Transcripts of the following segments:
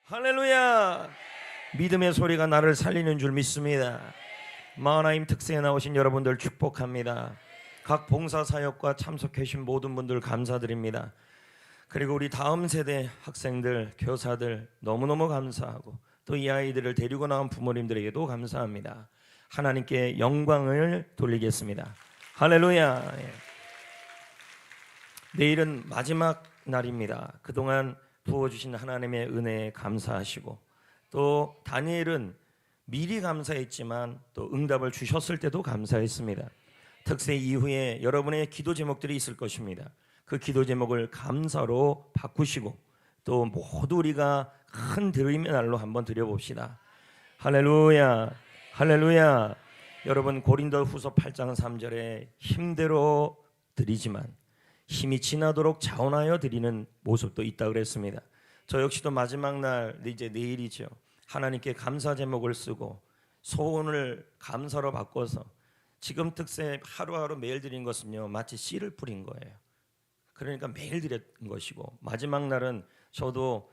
할렐루야. 믿음의 소리가 나를 살리는 줄 믿습니다. 마하나임 특세에 나오신 여러분들 축복합니다. 각 봉사사역과 참석해 주신 모든 분들 감사드립니다. 그리고 우리 다음 세대 학생들, 교사들 너무너무 감사하고 또 이 아이들을 데리고 나온 부모님들에게도 감사합니다. 하나님께 영광을 돌리겠습니다. 할렐루야. 내일은 마지막 날입니다. 그동안 부어주신 하나님의 은혜에 감사하시고 또 다니엘은 미리 감사했지만 또 응답을 주셨을 때도 감사했습니다. 특세 이후에 여러분의 기도 제목들이 있을 것입니다. 그 기도 제목을 감사로 바꾸시고 또 모두 우리가 큰 드림의 날로 한번 드려봅시다. 할렐루야, 할렐루야. 여러분 고린도후서 8장 3절에 힘대로 드리지만 힘이 지나도록 자원하여 드리는 모습도 있다 그랬습니다. 저 역시도 마지막 날 이제 내일이죠. 하나님께 감사 제목을 쓰고 소원을 감사로 바꿔서 지금 특세 하루하루 매일 드린 것은요 마치 씨를 뿌린 거예요. 그러니까 매일 드린 것이고 마지막 날은 저도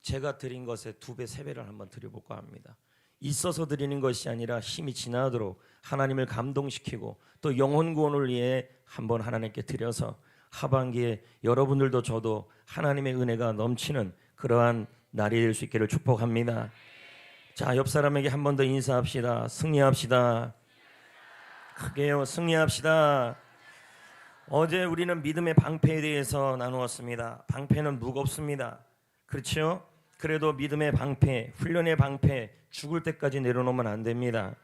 제가 드린 것의 2배, 3배를 한번 드려볼까 합니다. 있어서 드리는 것이 아니라 힘이 지나도록 하나님을 감동시키고 또 영혼 구원을 위해 한번 하나님께 드려서 하반기에 여러분들도 저도 하나님의 은혜가 넘치는 그러한 날이 될 수 있기를 축복합니다. 자, 옆 사람에게 한 번 더 인사합시다. 승리합시다. 크게요. 승리합시다. 어제 우리는 믿음의 방패에 대해서 나누었습니다. 방패는 무겁습니다. 그렇죠? 그래도 믿음의 방패, 훈련의 방패 죽을 때까지 내려놓으면 안 됩니다.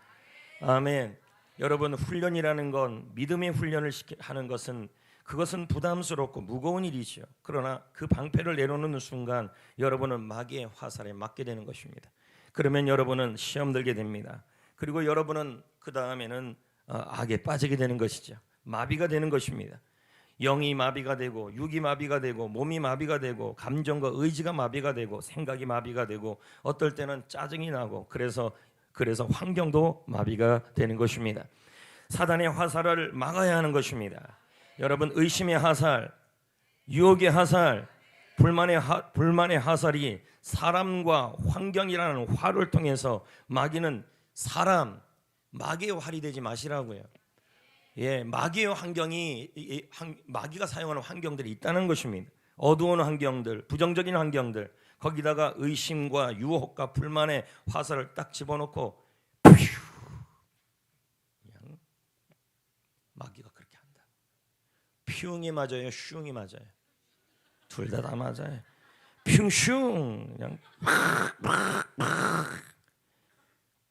아멘. 여러분 훈련이라는 건 믿음의 훈련을 하는 것은 그것은 부담스럽고 무거운 일이죠. 그러나 그 방패를 내려놓는 순간 여러분은 마귀의 화살에 맞게 되는 것입니다. 그러면 여러분은 시험 들게 됩니다. 그리고 여러분은 그 다음에는 악에 빠지게 되는 것이죠. 마비가 되는 것입니다. 영이 마비가 되고 육이 마비가 되고 몸이 마비가 되고 감정과 의지가 마비가 되고 생각이 마비가 되고 어떨 때는 짜증이 나고 그래서 환경도 마비가 되는 것입니다. 사단의 화살을 막아야 하는 것입니다. 여러분 의심의 화살, 유혹의 화살, 불만의 화살이 사람과 환경이라는 활을 통해서 마귀는 마귀의 활이 되지 마시라고요. 예, 마귀의 마귀가 사용하는 환경들이 있다는 것입니다. 어두운 환경들, 부정적인 환경들, 거기다가 의심과 유혹과 불만의 화살을 딱 집어넣고 그냥 마귀가 그렇게 한다. 퓨응이 맞아요, 슝이 맞아요. 둘 다 맞아요. 퓨슝 그냥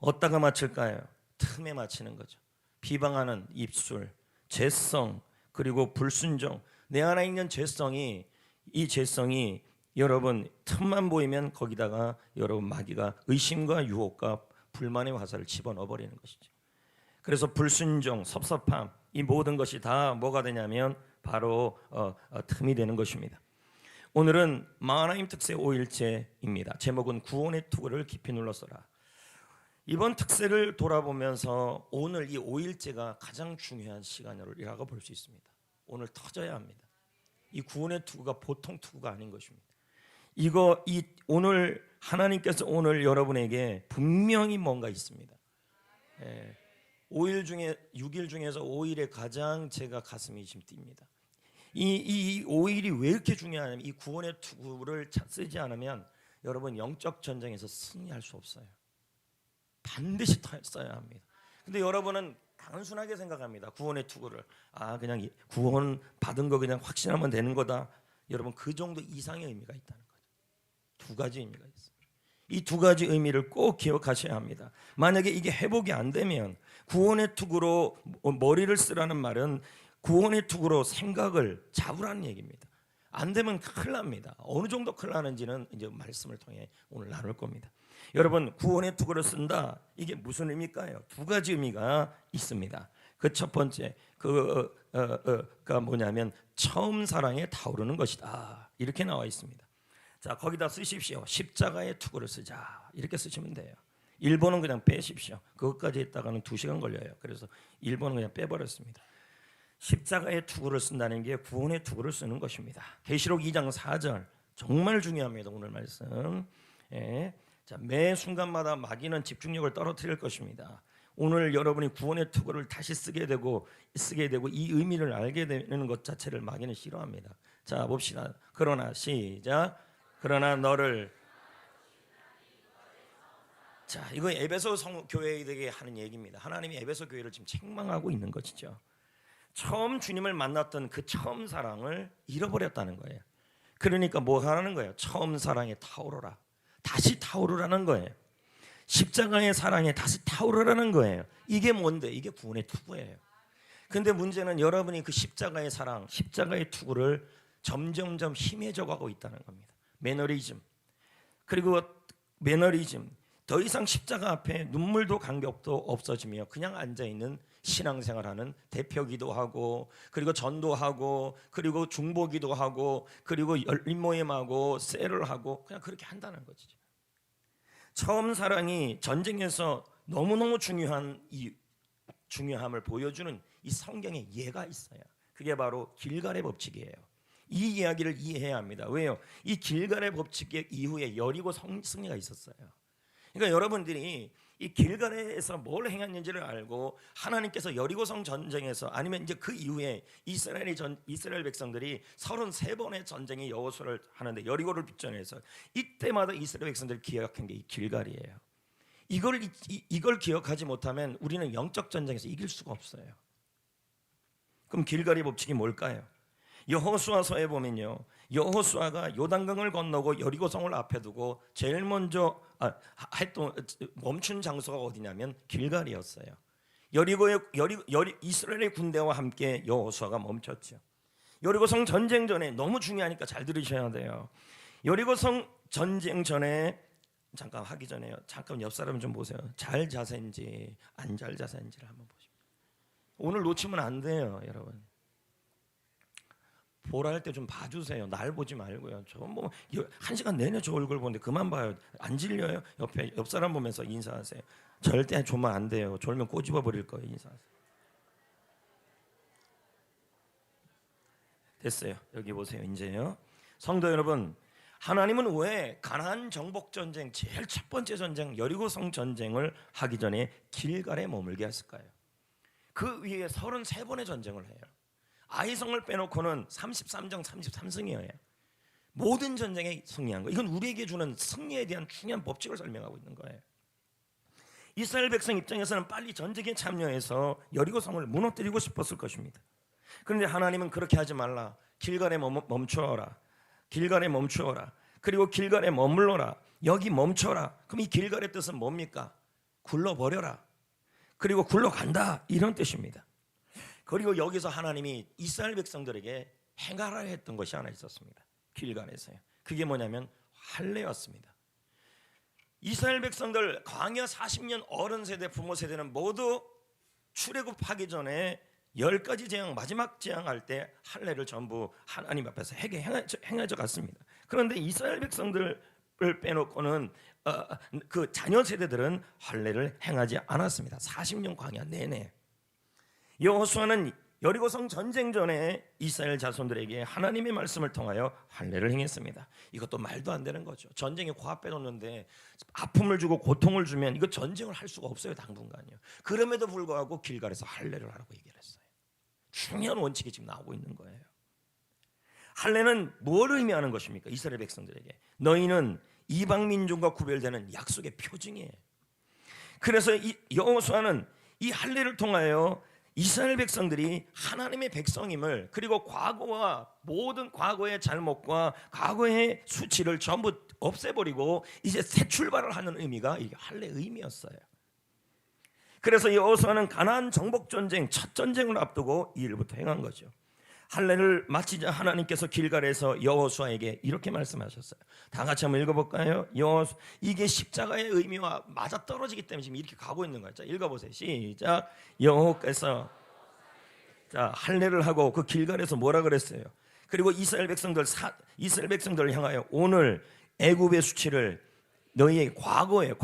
어디다가 맞출까요? 틈에 맞히는 거죠. 비방하는 입술, 죄성, 그리고 불순종. 내 안에 있는 죄성이 여러분 틈만 보이면 거기다가 여러분 마귀가 의심과 유혹과 불만의 화살을 집어넣어 버리는 것이죠. 그래서 불순종, 섭섭함, 이 모든 것이 다 뭐가 되냐면 바로 틈이 되는 것입니다. 오늘은 마하나임 특세 5일째입니다. 제목은 구원의 투구를 깊이 눌러서라. 이번 특세를 돌아보면서 오늘 이 5일째가 가장 중요한 시간이라고 볼 수 있습니다. 오늘 터져야 합니다. 이 구원의 투구가 보통 투구가 아닌 것입니다. 오늘 하나님께서 오늘 여러분에게 분명히 뭔가 있습니다. 5일 중에 6일 중에서 5일에 가장 제가 가슴이 지금 뜁니다. 이 5일이 왜 이렇게 중요하냐면 이 구원의 투구를 쓰지 않으면 여러분 영적 전쟁에서 승리할 수 없어요. 반드시 써야 합니다. 근데 여러분은 단순하게 생각합니다. 구원의 투구를 그냥 구원 받은 거 그냥 확신하면 되는 거다. 여러분 그 정도 이상의 의미가 있다는 거죠. 2가지 의미가 있어요. 이 2가지 의미를 꼭 기억하셔야 합니다. 만약에 이게 회복이 안 되면 구원의 투구로 머리를 쓰라는 말은 구원의 투구로 생각을 잡으라는 얘기입니다. 안 되면 큰일 납니다. 어느 정도 큰일 나는지는 이제 말씀을 통해 오늘 나눌 겁니다. 여러분 구원의 투구를 쓴다. 이게 무슨 의미일까요? 2가지 의미가 있습니다. 그 첫 번째 가 뭐냐면 처음 사랑에 타오르는 것이다. 이렇게 나와 있습니다. 자 거기다 쓰십시오. 십자가의 투구를 쓰자. 이렇게 쓰시면 돼요. 일본은 그냥 빼십시오. 그것까지 했다가는 2시간 걸려요. 그래서 일본은 그냥 빼버렸습니다. 십자가의 투구를 쓴다는 게 구원의 투구를 쓰는 것입니다. 계시록 2장 4절 정말 중요합니다. 오늘 말씀 예. 자, 매 순간마다 마귀는 집중력을 떨어뜨릴 것입니다. 오늘 여러분이 구원의 투구를 다시 쓰게 되고 이 의미를 알게 되는 것 자체를 마귀는 싫어합니다. 자, 봅시다. 그러나 시작. 그러나 너를. 자, 이거 에베소 교회에게 하는 얘기입니다. 하나님이 에베소 교회를 지금 책망하고 있는 것이죠. 처음 주님을 만났던 그 처음 사랑을 잃어버렸다는 거예요. 그러니까 뭐 하라는 거예요? 처음 사랑에 타오르라. 다시 타오르라는 거예요. 십자가의 사랑에 다시 타오르라는 거예요. 이게 뭔데? 이게 구원의 투구예요. 근데 문제는 여러분이 그 십자가의 사랑, 십자가의 투구를 점점점 희미해져 가고 있다는 겁니다. 매너리즘. 그리고 매너리즘. 더 이상 십자가 앞에 눈물도 간격도 없어지며 그냥 앉아있는 신앙생활하는 대표기도 하고, 그리고 전도하고, 그리고 중보기도 하고, 그리고 열린 모임하고, 셀을 하고, 그냥 그렇게 한다는 거죠. 처음 사랑이 전쟁에서 너무너무 중요함을 보여주는 이 성경의 예가 있어요. 그게 바로 길갈의 법칙이에요. 이 이야기를 이해해야 합니다. 왜요? 이 길갈의 법칙 이후에 여리고 승리가 있었어요. 그러니까 여러분들이 이 길갈에서 뭘 행했는지를 알고 하나님께서 여리고성 전쟁에서 아니면 이제 그 이후에 이스라엘 백성들이 33번의 전쟁의 여호수아를 하는데 여리고를 빗전해서 이때마다 이스라엘 백성들이 기억한 게 이 길갈이에요. 이걸 기억하지 못하면 우리는 영적 전쟁에서 이길 수가 없어요. 그럼 길갈의 법칙이 뭘까요? 여호수아서에 보면요, 여호수아가 요단강을 건너고 여리고성을 앞에 두고 제일 먼저 멈춘 장소가 어디냐면 길갈이었어요. 이스라엘의 군대와 함께 여호수아가 멈췄죠. 여리고성 전쟁 전에, 너무 중요하니까 잘 들으셔야 돼요. 여리고성 전쟁 전에, 잠깐 하기 전에요, 잠깐 옆 사람 좀 보세요. 잘 자세인지 안 잘 자세인지를 한번 보시죠. 오늘 놓치면 안 돼요, 여러분. 보라 할 때 좀 봐주세요. 날 보지 말고요. 저 뭐 1시간 내내 저 얼굴 보는데 그만 봐요. 안 질려요? 옆 사람 보면서 인사하세요. 절대 졸면 안 돼요. 졸면 꼬집어 버릴 거예요. 인사하세요. 됐어요. 여기 보세요. 이제요. 성도 여러분, 하나님은 왜 가나안 정복 전쟁, 제일 첫 번째 전쟁 여리고성 전쟁을 하기 전에 길갈에 머물게 했을까요? 그 위에 33번의 전쟁을 해요. 아이성을 빼놓고는 33정 33승이에요. 모든 전쟁에 승리한 거. 이건 우리에게 주는 승리에 대한 중요한 법칙을 설명하고 있는 거예요. 이스라엘 백성 입장에서는 빨리 전쟁에 참여해서 여리고성을 무너뜨리고 싶었을 것입니다. 그런데 하나님은 그렇게 하지 말라. 길갈에 멈추어라. 길갈에 멈추어라. 그리고 길갈에 머물러라. 여기 멈춰라. 그럼 이 길갈의 뜻은 뭡니까? 굴러버려라. 그리고 굴러간다. 이런 뜻입니다. 그리고 여기서 하나님이 이스라엘 백성들에게 행하라 했던 것이 하나 있었습니다. 길갈에서요. 그게 뭐냐면 할례였습니다. 이스라엘 백성들 광야 40년 어른 세대, 부모 세대는 모두 출애굽하기 전에 10가지 재앙, 마지막 재앙할 때 할례를 전부 하나님 앞에서 행해져 갔습니다. 그런데 이스라엘 백성들을 빼놓고는 그 자녀 세대들은 할례를 행하지 않았습니다. 40년 광야 내내. 여호수아는 여리고성 전쟁 전에 이스라엘 자손들에게 하나님의 말씀을 통하여 할례를 행했습니다. 이것도 말도 안 되는 거죠. 전쟁에 코앞 빼놓는데 아픔을 주고 고통을 주면 이거 전쟁을 할 수가 없어요, 당분간요. 그럼에도 불구하고 길갈에서 할례를 하라고 얘기를 했어요. 중요한 원칙이 지금 나오고 있는 거예요. 할례는 뭘 의미하는 것입니까? 이스라엘 백성들에게 너희는 이방 민족과 구별되는 약속의 표징이에요. 그래서 여호수아는 이 할례를 통하여 이스라엘 백성들이 하나님의 백성임을, 그리고 과거와 모든 과거의 잘못과 과거의 수치를 전부 없애버리고 이제 새 출발을 하는 의미가 이게 할례의 의미였어요. 그래서 여호수아는 가나안 정복 전쟁 첫 전쟁을 앞두고 이 일부터 행한 거죠. 할례를 마치자 하나님께서 길갈에서 여호수아에게 이렇게 말씀하셨어요. 다 같이 한번 읽어볼까요? 이게 십자가의 의미와 맞아떨어지기 때문에 지금 이렇게 가고 있는 거예요. 자, 읽어보세요. 시작. 여호께서 자 할례를 하고 그 길갈에서 뭐라 그랬어요? 그리고 이스라엘 백성들을 향하여 오늘 애굽의 수치를 너희의 과거의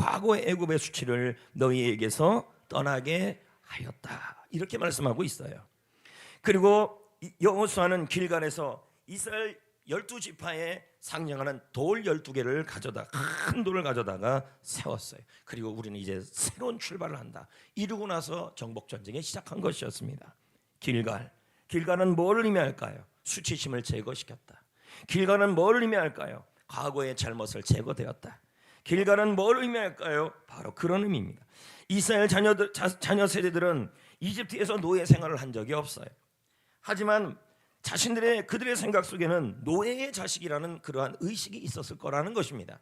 애굽의 수치를 너희에게서 떠나게 하였다. 이렇게 말씀하고 있어요. 그리고 여호수아는 길갈에서 이스라엘 12지파의 상징하는 돌 12개를 가져다 큰 돌을 가져다가 세웠어요. 그리고 우리는 이제 새로운 출발을 한다. 이루고 나서 정복 전쟁이 시작한 것이었습니다. 길갈은 뭘 의미할까요? 수치심을 제거시켰다. 길갈은 뭘 의미할까요? 과거의 잘못을 제거되었다. 길갈은 뭘 의미할까요? 바로 그런 의미입니다. 이스라엘 자녀 세대들은 이집트에서 노예 생활을 한 적이 없어요. 하지만 그들의 생각 속에는 노예의 자식이라는 그러한 의식이 있었을 거라는 것입니다.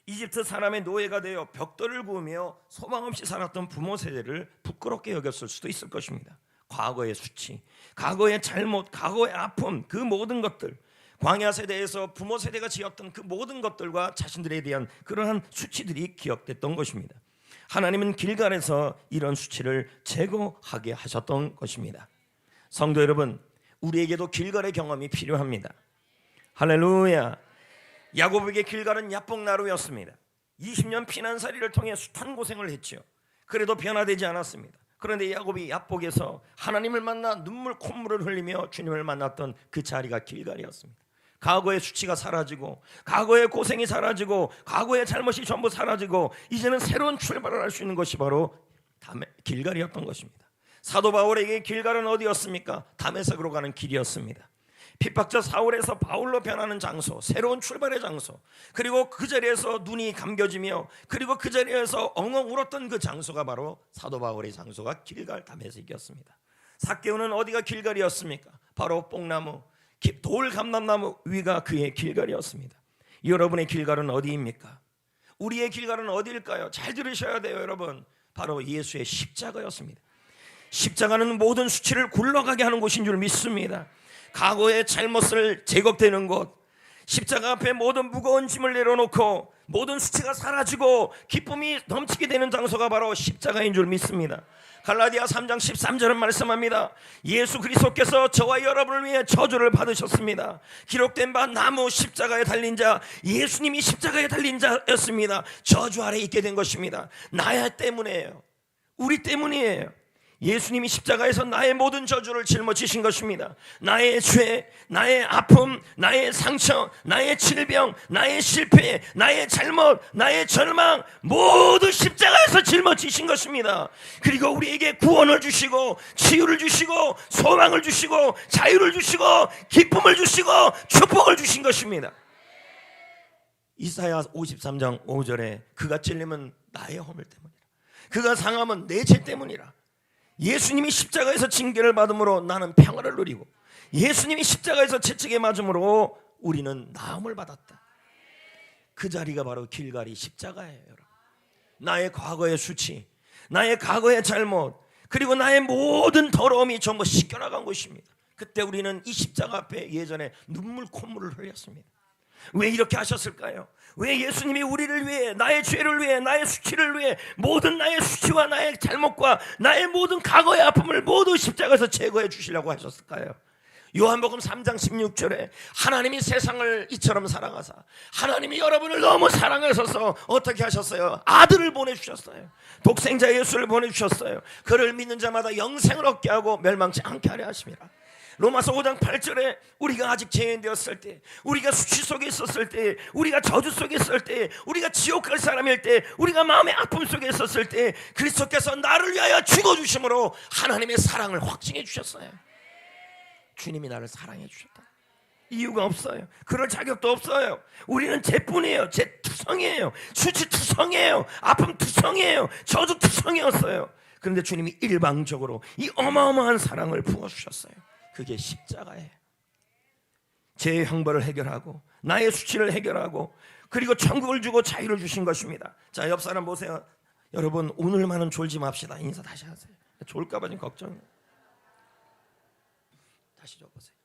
이집트 사람의 노예가 되어 벽돌을 구우며 소망 없이 살았던 부모 세대를 부끄럽게 여겼을 수도 있을 것입니다. 과거의 수치, 과거의 잘못, 과거의 아픔, 그 모든 것들, 광야 세대에서 부모 세대가 지었던 그 모든 것들과 자신들에 대한 그러한 수치들이 기억됐던 것입니다. 하나님은 길갈에서 이런 수치를 제거하게 하셨던 것입니다. 성도 여러분, 우리에게도 길갈의 경험이 필요합니다. 할렐루야. 야곱에게 길갈은 야복나루였습니다. 20년 피난살이를 통해 숱한 고생을 했죠. 그래도 변화되지 않았습니다. 그런데 야곱이 야복에서 하나님을 만나 눈물 콧물을 흘리며 주님을 만났던 그 자리가 길갈이었습니다. 과거의 수치가 사라지고, 과거의 고생이 사라지고, 과거의 잘못이 전부 사라지고, 이제는 새로운 출발을 할 수 있는 것이 바로 길갈이었던 것입니다. 사도 바울에게 길갈은 어디였습니까? 다메섹으로 가는 길이었습니다. 핍박자 사울에서 바울로 변하는 장소, 새로운 출발의 장소, 그리고 그 자리에서 눈이 감겨지며, 그리고 그 자리에서 엉엉 울었던 그 장소가 바로 사도 바울의 장소가 길갈 다메섹이었습니다. 삭개오는 어디가 길갈이었습니까? 바로 뽕나무, 돌 감람나무 위가 그의 길갈이었습니다. 여러분의 길갈은 어디입니까? 우리의 길갈은 어디일까요? 잘 들으셔야 돼요, 여러분. 바로 예수의 십자가였습니다. 십자가는 모든 수치를 굴러가게 하는 곳인 줄 믿습니다. 과거의 잘못을 제거되는 곳, 십자가 앞에 모든 무거운 짐을 내려놓고 모든 수치가 사라지고 기쁨이 넘치게 되는 장소가 바로 십자가인 줄 믿습니다. 갈라디아 3장 13절은 말씀합니다. 예수 그리스도께서 저와 여러분을 위해 저주를 받으셨습니다. 기록된 바 나무 십자가에 달린 자, 예수님이 십자가에 달린 자였습니다. 저주 아래 있게 된 것입니다. 나 때문이에요. 우리 때문이에요. 예수님이 십자가에서 나의 모든 저주를 짊어지신 것입니다. 나의 죄, 나의 아픔, 나의 상처, 나의 질병, 나의 실패, 나의 잘못, 나의 절망, 모두 십자가에서 짊어지신 것입니다. 그리고 우리에게 구원을 주시고 치유를 주시고 소망을 주시고 자유를 주시고 기쁨을 주시고 축복을 주신 것입니다. 이사야 53장 5절에 그가 찔림은 나의 허물 때문이라, 그가 상함은 내 죄 때문이라. 예수님이 십자가에서 징계를 받음으로 나는 평화를 누리고, 예수님이 십자가에서 채찍에 맞음으로 우리는 나음을 받았다. 그 자리가 바로 길갈이 십자가예요, 여러분. 나의 과거의 수치, 나의 과거의 잘못, 그리고 나의 모든 더러움이 전부 씻겨나간 곳입니다. 그때 우리는 이 십자가 앞에 예전에 눈물 콧물을 흘렸습니다. 왜 이렇게 하셨을까요? 왜 예수님이 우리를 위해, 나의 죄를 위해, 나의 수치를 위해, 모든 나의 수치와 나의 잘못과 나의 모든 과거의 아픔을 모두 십자가에서 제거해 주시려고 하셨을까요? 요한복음 3장 16절에 하나님이 세상을 이처럼 사랑하사, 하나님이 여러분을 너무 사랑하셔서 어떻게 하셨어요? 아들을 보내주셨어요. 독생자 예수를 보내주셨어요. 그를 믿는 자마다 영생을 얻게 하고 멸망치 않게 하려 하심이라. 로마서 5장 8절에 우리가 아직 죄인 되었을 때, 우리가 수치 속에 있었을 때, 우리가 저주 속에 있을 때, 우리가 지옥 갈 사람일 때, 우리가 마음의 아픔 속에 있었을 때 그리스도께서 나를 위하여 죽어주심으로 하나님의 사랑을 확증해 주셨어요. 주님이 나를 사랑해 주셨다. 이유가 없어요. 그럴 자격도 없어요. 우리는 죄뿐이에요. 죄투성이에요. 수치투성이에요. 아픔투성이에요. 저주투성이었어요. 그런데 주님이 일방적으로 이 어마어마한 사랑을 부어주셨어요. 그게 십자가예요. 제 형벌을 해결하고 나의 수치를 해결하고 그리고 천국을 주고 자유를 주신 것입니다. 자, 옆 사람 보세요. 여러분, 오늘만은 졸지 맙시다. 인사 다시 하세요. 졸까봐 지금 걱정이에요. 다시 줘보세요.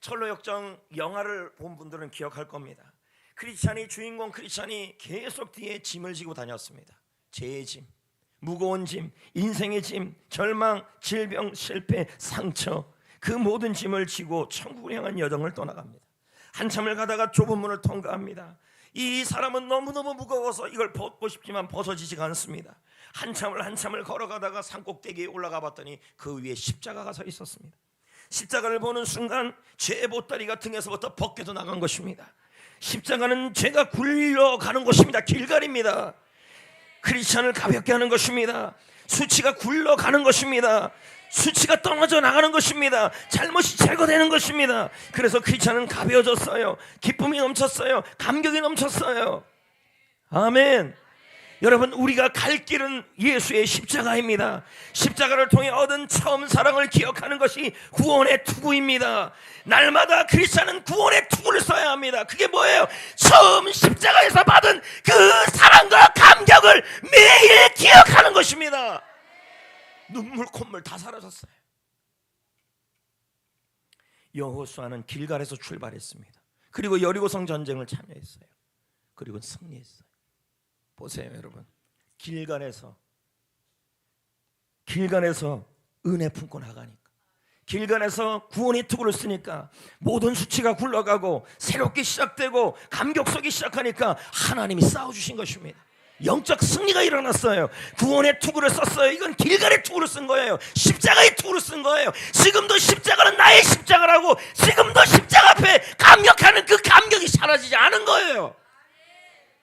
철로역정 영화를 본 분들은 기억할 겁니다. 주인공 크리스찬이 계속 뒤에 짐을 지고 다녔습니다. 죄의 짐, 무거운 짐, 인생의 짐, 절망, 질병, 실패, 상처, 그 모든 짐을 지고 천국을 향한 여정을 떠나갑니다. 한참을 가다가 좁은 문을 통과합니다. 이 사람은 너무너무 무거워서 이걸 벗고 싶지만 벗어지지가 않습니다. 한참을 걸어가다가 산꼭대기에 올라가 봤더니 그 위에 십자가가 서 있었습니다. 십자가를 보는 순간 죄의 보따리가 등에서부터 벗겨져 나간 것입니다. 십자가는 죄가 굴러가는 곳입니다. 길갈입니다. 크리스찬을 가볍게 하는 것입니다. 수치가 굴러가는 것입니다. 수치가 떨어져 나가는 것입니다. 잘못이 제거되는 것입니다. 그래서 크리스찬은 가벼워졌어요. 기쁨이 넘쳤어요. 감격이 넘쳤어요. 아멘. 여러분, 우리가 갈 길은 예수의 십자가입니다. 십자가를 통해 얻은 처음 사랑을 기억하는 것이 구원의 투구입니다. 날마다 크리스찬은 구원의 투구를 써야 합니다. 그게 뭐예요? 처음 십자가에서 받은 그 사랑과 감격을 매일 기억하는 것입니다. 눈물 콧물 다 사라졌어요. 여호수아는 길갈에서 출발했습니다. 그리고 여리고성 전쟁을 참여했어요. 그리고 승리했어요. 보세요, 여러분. 길갈에서 은혜 품고 나가니까, 길갈에서 구원의 투구를 쓰니까 모든 수치가 굴러가고 새롭게 시작되고 감격 속이 시작하니까 하나님이 싸워주신 것입니다. 영적 승리가 일어났어요. 구원의 투구를 썼어요. 이건 길갈의 투구를 쓴 거예요. 십자가의 투구를 쓴 거예요. 지금도 십자가는 나의 십자가라고, 지금도 십자가 앞에 감격하는 그 감격이 사라지지 않은 거예요.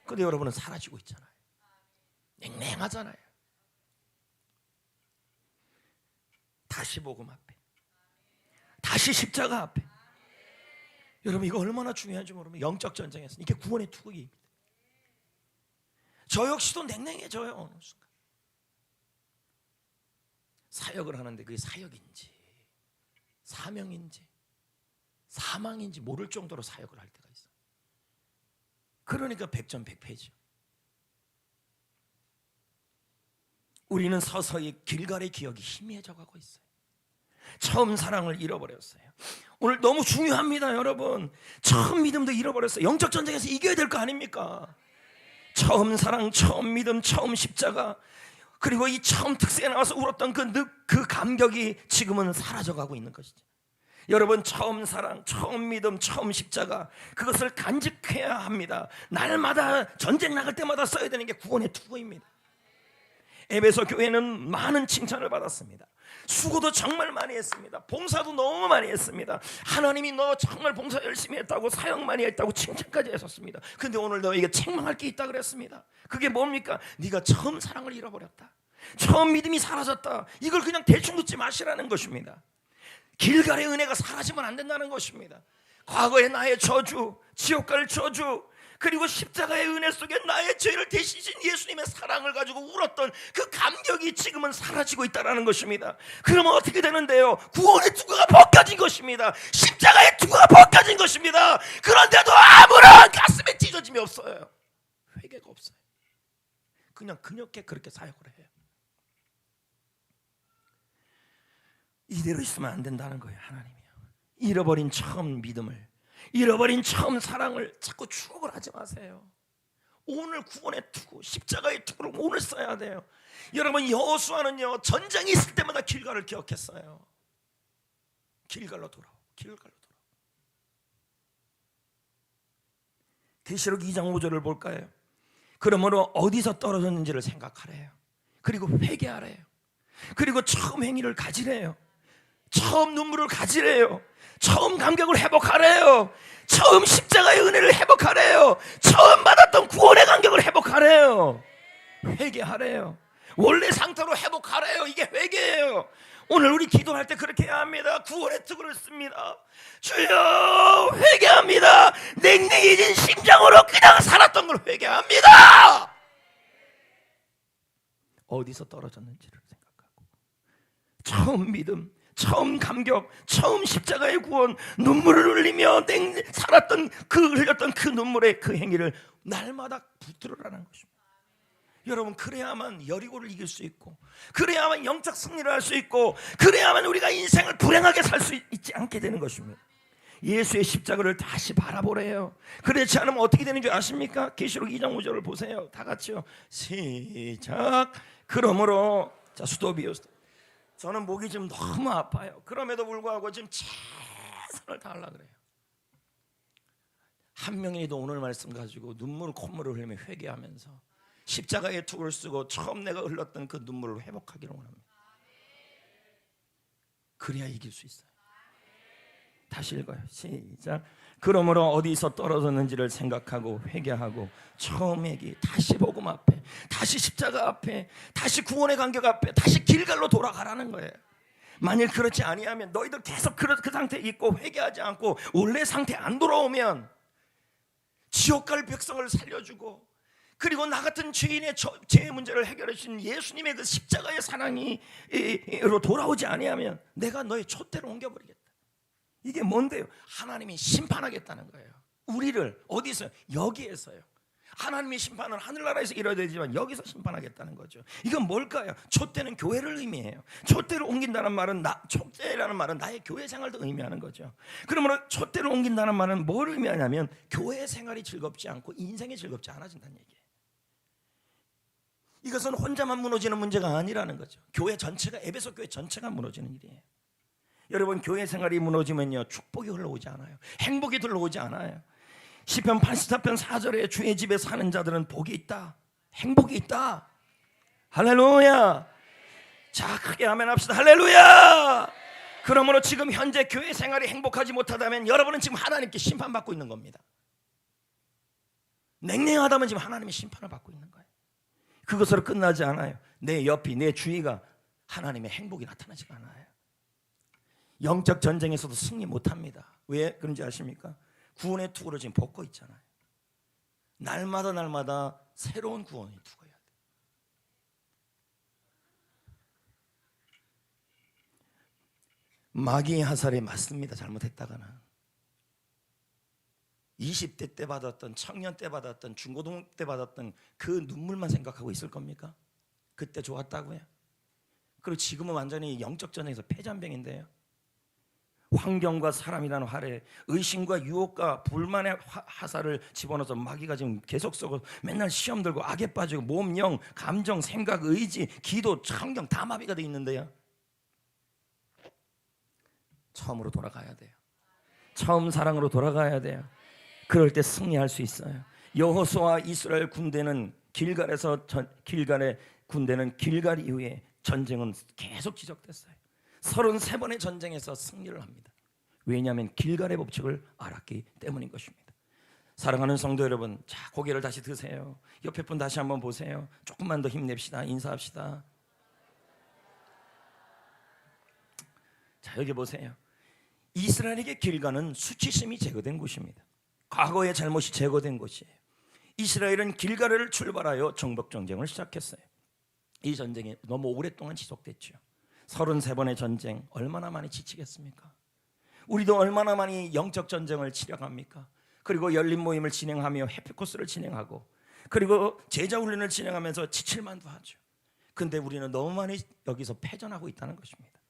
근데 여러분은 사라지고 있잖아요. 냉랭하잖아요. 다시 복음 앞에, 다시 십자가 앞에. 여러분, 이거 얼마나 중요한지 모르면 영적 전쟁에서 이게 구원의 투구입니다. 저 역시도 냉랭해져요. 어느 순간 사역을 하는데 그게 사역인지 사명인지 사망인지 모를 정도로 사역을 할 때가 있어요. 그러니까 백전백패죠. 우리는 서서히 길갈의 기억이 희미해져 가고 있어요. 처음 사랑을 잃어버렸어요. 오늘 너무 중요합니다, 여러분. 처음 믿음도 잃어버렸어요. 영적 전쟁에서 이겨야 될 거 아닙니까? 처음 사랑, 처음 믿음, 처음 십자가, 그리고 이 처음 특세에 나와서 울었던 그 감격이 지금은 사라져가고 있는 것이죠. 여러분, 처음 사랑, 처음 믿음, 처음 십자가, 그것을 간직해야 합니다. 날마다 전쟁 나갈 때마다 써야 되는 게 구원의 투구입니다. 에베소 교회는 많은 칭찬을 받았습니다. 수고도 정말 많이 했습니다. 봉사도 너무 많이 했습니다. 하나님이 너 정말 봉사 열심히 했다고, 사역 많이 했다고 칭찬까지 했었습니다. 근데 오늘 너에게 책망할 게 있다 그랬습니다. 그게 뭡니까? 네가 처음 사랑을 잃어버렸다, 처음 믿음이 사라졌다. 이걸 그냥 대충 듣지 마시라는 것입니다. 길갈의 은혜가 사라지면 안 된다는 것입니다. 과거의 나의 저주, 지옥 갈 저주, 그리고 십자가의 은혜 속에 나의 죄를 대신하신 예수님의 사랑을 가지고 울었던 그 감격이 지금은 사라지고 있다는 것입니다. 그러면 어떻게 되는데요? 구원의 투구가 벗겨진 것입니다. 십자가의 투구가 벗겨진 것입니다. 그런데도 아무런 가슴에 찢어짐이 없어요. 회개가 없어요. 그냥 그녀께 그렇게 사역을 해요. 이대로 있으면 안 된다는 거예요. 하나님이요, 잃어버린 처음 믿음을, 잃어버린 처음 사랑을 자꾸 추억을 하지 마세요. 오늘 구원의 투구, 십자가의 투구를 오늘 써야 돼요. 여러분, 여호수아는요, 전쟁이 있을 때마다 길갈을 기억했어요. 길갈로 돌아오, 길갈로 돌아오. 계시록 2장 5절을 볼까요? 그러므로 어디서 떨어졌는지를 생각하래요. 그리고 회개하래요. 그리고 처음 행위를 가지래요. 처음 눈물을 가지래요. 처음 감격을 회복하래요. 처음 십자가의 은혜를 회복하래요. 처음 받았던 구원의 감격을 회복하래요. 회개하래요. 원래 상태로 회복하래요. 이게 회개예요. 오늘 우리 기도할 때 그렇게 해야 합니다. 구원의 투구를 씁니다. 주여, 회개합니다. 냉랭해진 심장으로 그냥 살았던 걸 회개합니다. 어디서 떨어졌는지를 생각하고, 처음 믿음, 처음 감격, 처음 십자가의 구원, 눈물을 흘리며 살았던 흘렸던 그 눈물의 그 행위를 날마다 붙들으라는 것입니다. 여러분, 그래야만 여리고를 이길 수 있고, 그래야만 영적 승리를 할 수 있고, 그래야만 우리가 인생을 불행하게 살 수 있지 않게 되는 것입니다. 예수의 십자가를 다시 바라보래요. 그렇지 않으면 어떻게 되는 줄 아십니까? 계시록 2장 5절을 보세요. 다 같이요. 시작. 그러므로, 자, 스톱이요. 저는 목이 지금 너무 아파요. 그럼에도 불구하고 지금 최선을 다하려고 그래요. 한 명이라도 오늘 말씀 가지고 눈물 콧물을 흘리며 회개하면서 십자가의 투구를 쓰고 처음 내가 흘렀던 그 눈물을 회복하기를 원합니다. 그래야 이길 수 있어요. 다시 읽어요. 시작. 그러므로 어디서 떨어졌는지를 생각하고 회개하고 처음 얘기, 다시 복음 앞에, 다시 십자가 앞에, 다시 구원의 간격 앞에, 다시 길갈로 돌아가라는 거예요. 만일 그렇지 아니하면, 너희들 계속 그 상태에 있고 회개하지 않고 원래 상태 안 돌아오면 지옥 갈 백성을 살려주고, 그리고 나 같은 죄인의 죄의 문제를 해결해 주신 예수님의 그 십자가의 사랑이로 돌아오지 아니하면 내가 너의 촛대로 옮겨버리겠다. 이게 뭔데요? 하나님이 심판하겠다는 거예요. 우리를 어디서? 여기에서요. 하나님의 심판은 하늘나라에서 이뤄야 되지만 여기서 심판하겠다는 거죠. 이건 뭘까요? 촛대는 교회를 의미해요. 촛대를 옮긴다는 말은 촛대라는 말은 나의 교회 생활도 의미하는 거죠. 그러면 촛대를 옮긴다는 말은 뭘 의미하냐면 교회 생활이 즐겁지 않고 인생이 즐겁지 않아진다는 얘기예요. 이것은 혼자만 무너지는 문제가 아니라는 거죠. 교회 전체가, 에베소 교회 전체가 무너지는 일이에요. 여러분, 교회 생활이 무너지면요, 축복이 흘러오지 않아요. 행복이 들러오지 않아요. 시편 84편 4절에 주의 집에 사는 자들은 복이 있다, 행복이 있다. 할렐루야. 자, 크게 아멘 합시다. 할렐루야. 그러므로 지금 현재 교회 생활이 행복하지 못하다면 여러분은 지금 하나님께 심판받고 있는 겁니다. 냉랭하다면 지금 하나님의 심판을 받고 있는 거예요. 그것으로 끝나지 않아요. 내 옆이, 내 주위가 하나님의 행복이 나타나지가 않아요. 영적 전쟁에서도 승리 못합니다. 왜 그런지 아십니까? 구원의 투구를 지금 벗고 있잖아요. 날마다 새로운 구원의 투구여야 돼요. 마귀의 화살에 맞습니다. 잘못했다가는 20대 때 받았던, 청년 때 받았던, 중고등 때 받았던 그 눈물만 생각하고 있을 겁니까? 그때 좋았다고요? 그리고 지금은 완전히 영적 전쟁에서 패잔병인데요. 환경과 사람이라는 활에 의심과 유혹과 불만의 화살을 집어넣어서 마귀가 지금 계속 쏘고 맨날 시험 들고 악에 빠지고 몸, 영, 감정, 생각, 의지, 기도, 환경 다 마비가 돼 있는데요. 처음으로 돌아가야 돼요. 처음 사랑으로 돌아가야 돼요. 그럴 때 승리할 수 있어요. 여호수아와 이스라엘 군대는 길갈의 군대는 길갈 이후에 전쟁은 계속 지속됐어요. 33번의 전쟁에서 승리를 합니다. 왜냐하면 길갈의 법칙을 알았기 때문인 것입니다. 사랑하는 성도 여러분, 자, 고개를 다시 드세요. 옆에 분 다시 한번 보세요. 조금만 더 힘냅시다. 인사합시다. 자, 여기 보세요. 이스라엘에게 길갈은 수치심이 제거된 곳입니다. 과거의 잘못이 제거된 곳이에요. 이스라엘은 길갈을 출발하여 정복 전쟁을 시작했어요. 이 전쟁이 너무 오랫동안 지속됐죠. 33번의 전쟁, 얼마나 많이 지치겠습니까? 우리도 얼마나 많이 영적 전쟁을 치러갑니까? 그리고 열린 모임을 진행하며 해피코스를 진행하고, 그리고 제자 훈련을 진행하면서 지칠만도 하죠. 근데 우리는 너무 많이 여기서 패전하고 있다는 것입니다.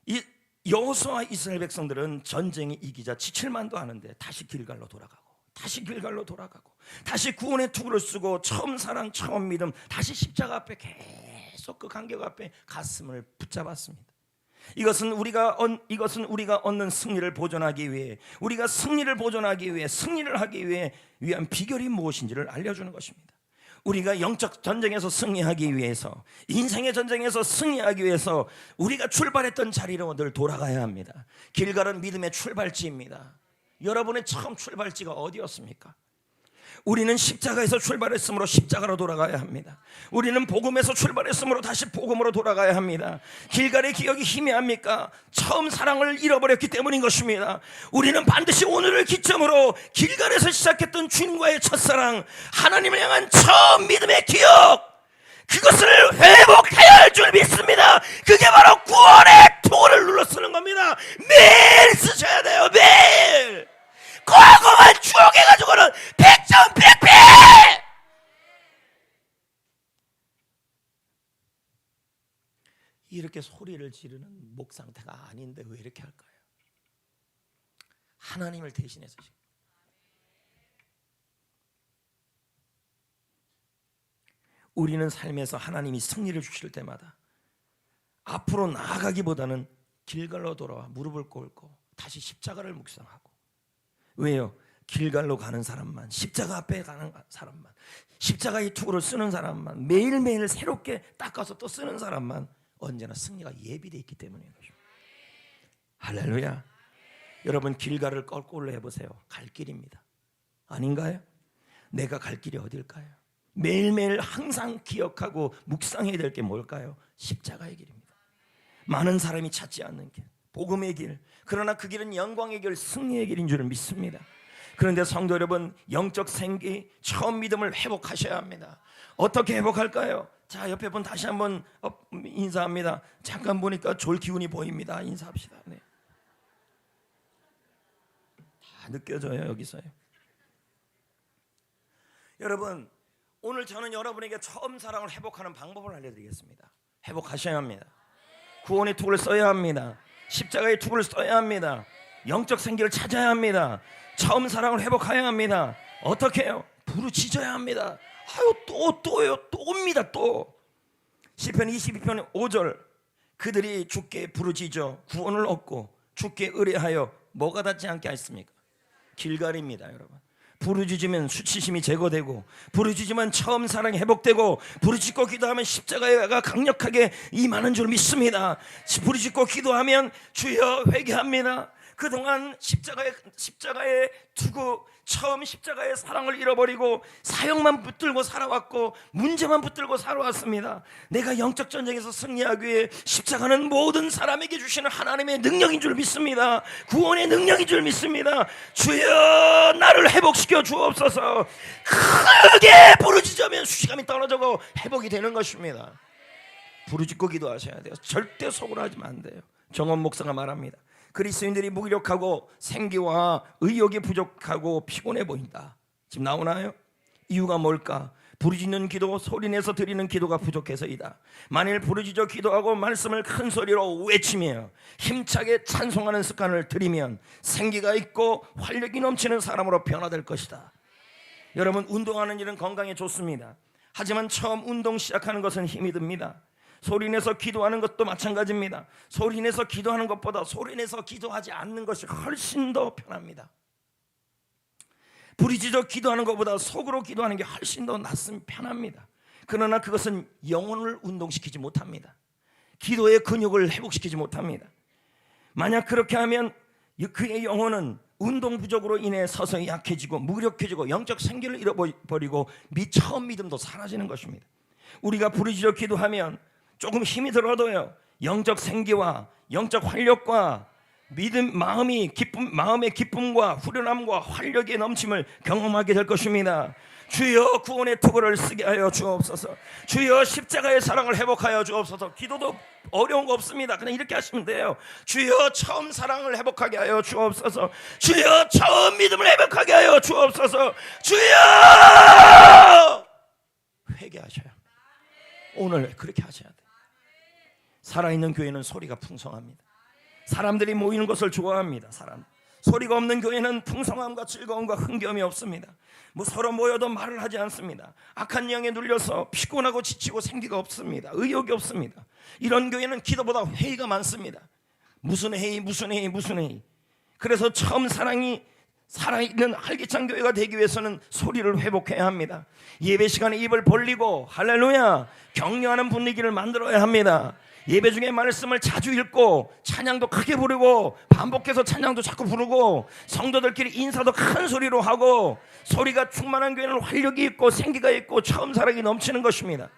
이 여호수아와 이스라엘 백성들은 전쟁이 이기자 지칠만도 하는데 다시 길갈로 돌아가고, 다시 길갈로 돌아가고, 다시 구원의 투구를 쓰고 처음 사랑, 처음 믿음, 다시 십자가 앞에 계속 그 간격 앞에 가슴을 붙잡았습니다. 이것은 우리가 얻는 승리를 보존하기 위해, 우리가 승리를 보존하기 위해, 승리를 하기 위한 비결이 무엇인지를 알려주는 것입니다. 우리가 영적 전쟁에서 승리하기 위해서, 인생의 전쟁에서 승리하기 위해서 우리가 출발했던 자리로 늘 돌아가야 합니다. 길갈은 믿음의 출발지입니다. 여러분의 처음 출발지가 어디였습니까? 우리는 십자가에서 출발했으므로 십자가로 돌아가야 합니다. 우리는 복음에서 출발했으므로 다시 복음으로 돌아가야 합니다. 길갈의 기억이 희미합니까? 처음 사랑을 잃어버렸기 때문인 것입니다. 우리는 반드시 오늘을 기점으로 길갈에서 시작했던 주님과의 첫사랑, 하나님을 향한 처음 믿음의 기억, 그것을 회복해야 할 줄 믿습니다. 그게 바로 구원의 통을 눌러 쓰는 겁니다. 매일 쓰셔야 돼요. 매일. 과거만 추억해가지고는 100점 100패! 이렇게 소리를 지르는 목 상태가 아닌데 왜 이렇게 할까요? 하나님을 대신해서. 우리는 삶에서 하나님이 승리를 주실 때마다 앞으로 나아가기보다는 길갈로 돌아와 무릎을 꿇고 다시 십자가를 묵상하고. 왜요? 길갈로 가는 사람만, 십자가 앞에 가는 사람만, 십자가의 투구를 쓰는 사람만, 매일매일 새롭게 닦아서 또 쓰는 사람만 언제나 승리가 예비되어 있기 때문인 것입니다. 할렐루야. 여러분 길가를 거꾸로 해보세요. 갈 길입니다. 아닌가요? 내가 갈 길이 어딜까요? 매일매일 항상 기억하고 묵상해야 될 게 뭘까요? 십자가의 길입니다. 많은 사람이 찾지 않는 길, 복음의 길. 그러나 그 길은 영광의 길, 승리의 길인 줄을 믿습니다. 그런데 성도 여러분, 영적 생기, 처음 믿음을 회복하셔야 합니다. 어떻게 회복할까요? 자, 옆에 분 다시 한번 인사합니다. 잠깐 보니까 좋을 기운이 보입니다. 인사합시다. 네. 다 느껴져요, 여기서요. 여러분, 오늘 저는 여러분에게 처음 사랑을 회복하는 방법을 알려드리겠습니다. 회복하셔야 합니다. 구원의 투구를 써야 합니다. 십자가의 투구를 써야 합니다. 영적 생기를 찾아야 합니다. 처음 사랑을 회복해야 합니다. 어떻게 해요? 부르짖어야 합니다. 아유, 또요, 또입니다. 또 시편 22편 5절, 그들이 주께 부르짖어 구원을 얻고 주께 의뢰하여 뭐가 닿지 않게 하였습니까? 길갈입니다. 여러분, 부르짖으면 수치심이 제거되고, 부르짖으면 처음 사랑이 회복되고, 부르짖고 기도하면 십자가가 강력하게 임하는 줄 믿습니다. 부르짖고 기도하면 주여 회개합니다. 그동안 십자가에 두고 처음 십자가의 사랑을 잃어버리고 사형만 붙들고 살아왔고 문제만 붙들고 살아왔습니다. 내가 영적 전쟁에서 승리하기 위해 십자가는 모든 사람에게 주시는 하나님의 능력인 줄 믿습니다. 구원의 능력인 줄 믿습니다. 주여 나를 회복시켜 주옵소서. 크게 부르짖으면 수치감이 떨어지고 회복이 되는 것입니다. 부르짖고 기도하셔야 돼요. 절대 속으로 하시면 안 돼요. 정원 목사가 말합니다. 그리스도인들이 무기력하고 생기와 의욕이 부족하고 피곤해 보인다. 지금 나오나요? 이유가 뭘까? 부르짖는 기도, 소리내서 드리는 기도가 부족해서이다. 만일 부르짖어 기도하고 말씀을 큰 소리로 외치며 힘차게 찬송하는 습관을 들이면 생기가 있고 활력이 넘치는 사람으로 변화될 것이다. 여러분, 운동하는 일은 건강에 좋습니다. 하지만 처음 운동 시작하는 것은 힘이 듭니다. 소리내서 기도하는 것도 마찬가지입니다. 소리내서 기도하는 것보다 소리내서 기도하지 않는 것이 훨씬 더 편합니다. 부르짖어 기도하는 것보다 속으로 기도하는 게 훨씬 더 편합니다. 그러나 그것은 영혼을 운동시키지 못합니다. 기도의 근육을 회복시키지 못합니다. 만약 그렇게 하면 그의 영혼은 운동 부족으로 인해 서서히 약해지고 무력해지고 영적 생기를 잃어버리고 처음 믿음도 사라지는 것입니다. 우리가 부르짖어 기도하면 조금 힘이 들어도요, 영적 생기와 영적 활력과 믿음, 마음의 기쁨과 후련함과 활력의 넘침을 경험하게 될 것입니다. 주여 구원의 투구를 쓰게 하여 주옵소서. 주여 십자가의 사랑을 회복하여 주옵소서. 기도도 어려운 거 없습니다. 그냥 이렇게 하시면 돼요. 주여 처음 사랑을 회복하게 하여 주옵소서. 주여 처음 믿음을 회복하게 하여 주옵소서. 주여 회개하셔야 합니다. 오늘 그렇게 하셔야 돼요. 살아있는 교회는 소리가 풍성합니다. 사람들이 모이는 것을 좋아합니다. 소리가 없는 교회는 풍성함과 즐거움과 흥겨움이 없습니다. 서로 모여도 말을 하지 않습니다. 악한 영에 눌려서 피곤하고 지치고 생기가 없습니다. 의욕이 없습니다. 이런 교회는 기도보다 회의가 많습니다. 무슨 회의. 그래서 처음 사랑이 살아있는 활기찬 교회가 되기 위해서는 소리를 회복해야 합니다. 예배 시간에 입을 벌리고 할렐루야 격려하는 분위기를 만들어야 합니다. 예배 중에 말씀을 자주 읽고 찬양도 크게 부르고 반복해서 찬양도 자꾸 부르고 성도들끼리 인사도 큰 소리로 하고, 소리가 충만한 교회는 활력이 있고 생기가 있고 처음 사랑이 넘치는 것입니다.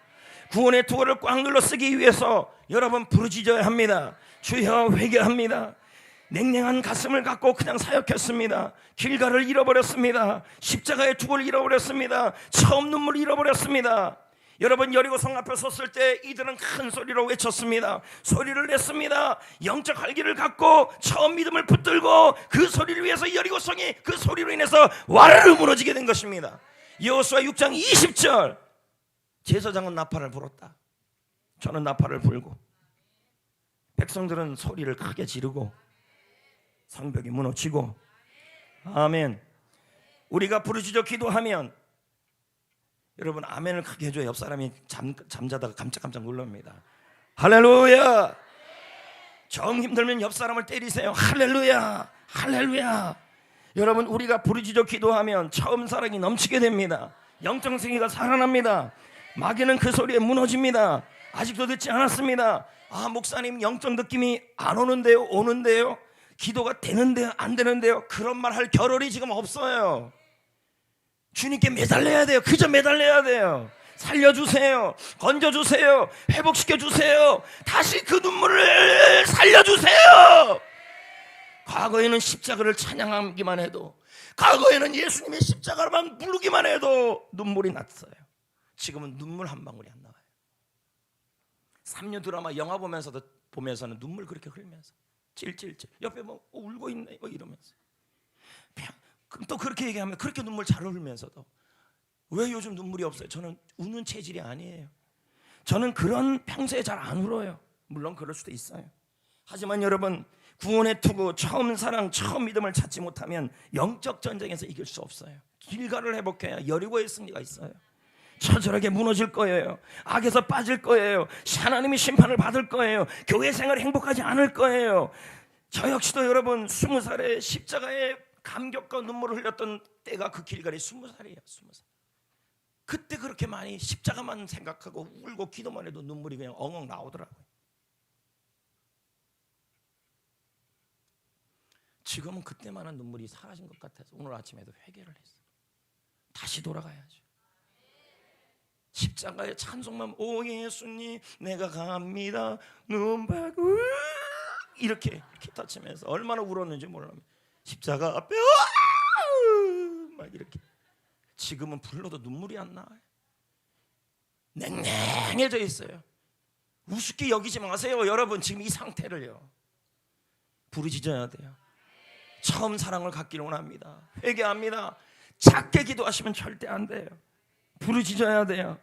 구원의 투구를 꽉 눌러 쓰기 위해서 여러분 부르짖어야 합니다. 주여 회개합니다. 냉랭한 가슴을 갖고 그냥 사역했습니다. 길가를 잃어버렸습니다. 십자가의 투구를 잃어버렸습니다. 처음 눈물을 잃어버렸습니다. 여러분, 여리고성 앞에 섰을 때 이들은 큰 소리로 외쳤습니다. 소리를 냈습니다. 영적 활기를 갖고 처음 믿음을 붙들고 그 소리를 위해서 여리고성이 그 소리로 인해서 와르르 무너지게 된 것입니다. 여호수아 6장 20절, 제사장은 나팔을 불었다. 저는 나팔을 불고 백성들은 소리를 크게 지르고 성벽이 무너지고. 아멘. 우리가 부르짖어 기도하면, 여러분 아멘을 크게 해줘야 옆 사람이 잠자다가 깜짝깜짝 놀랍니다. 할렐루야. 정 힘들면 옆 사람을 때리세요. 할렐루야, 할렐루야. 여러분, 우리가 부르짖어 기도하면 처음 사랑이 넘치게 됩니다. 영적 생기가 살아납니다. 마귀는 그 소리에 무너집니다. 아직도 듣지 않았습니다. 목사님 영적 느낌이 안 오는데요? 오는데요? 기도가 되는데요, 안 되는데요, 그런 말 할 겨를이 지금 없어요. 주님께 매달려야 돼요. 그저 매달려야 돼요. 살려주세요. 건져주세요. 회복시켜주세요. 다시 그 눈물을 살려주세요. 과거에는 십자가를 찬양하기만 해도, 과거에는 예수님의 십자가만 부르기만 해도 눈물이 났어요. 지금은 눈물 한 방울이 안 나와요. 3년 드라마 영화 보면서는 눈물 그렇게 흘리면서 찔찔찔 옆에 뭐 울고 있네 뭐 이러면서, 그럼 또 그렇게 얘기하면 그렇게 눈물 잘 흘리면서도 왜 요즘 눈물이 없어요? 저는 우는 체질이 아니에요. 저는 그런 평소에 잘 안 울어요. 물론 그럴 수도 있어요. 하지만 여러분, 구원의 투구, 처음 사랑, 처음 믿음을 찾지 못하면 영적 전쟁에서 이길 수 없어요. 길가를 회복해야 여리고의 승리가 있어요. 처절하게 무너질 거예요. 악에서 빠질 거예요. 하나님이 심판을 받을 거예요. 교회 생활 행복하지 않을 거예요. 저 역시도 여러분 20살에 십자가에 감격과 눈물을 흘렸던 때가 그 길가리 20살이에요. 20살. 그때 그렇게 많이 십자가만 생각하고 울고 기도만 해도 눈물이 그냥 엉엉 나오더라고요. 지금은 그때만한 눈물이 사라진 것 같아서 오늘 아침에도 회개를 했어요. 다시 돌아가야죠. 십자가의 찬송만, 오 예수님 내가 갑니다 눈바구 이렇게 기타 치면서 얼마나 울었는지 몰라요. 십자가 앞에 막 이렇게. 지금은 불러도 눈물이 안 나와요. 냉랭해져 있어요. 우습게 여기지 마세요. 여러분 지금 이 상태를요, 부르짖어야 돼요. 처음 사랑을 갖기를 원합니다. 회개합니다. 작게 기도하시면 절대 안 돼요. 부르짖어야 돼요.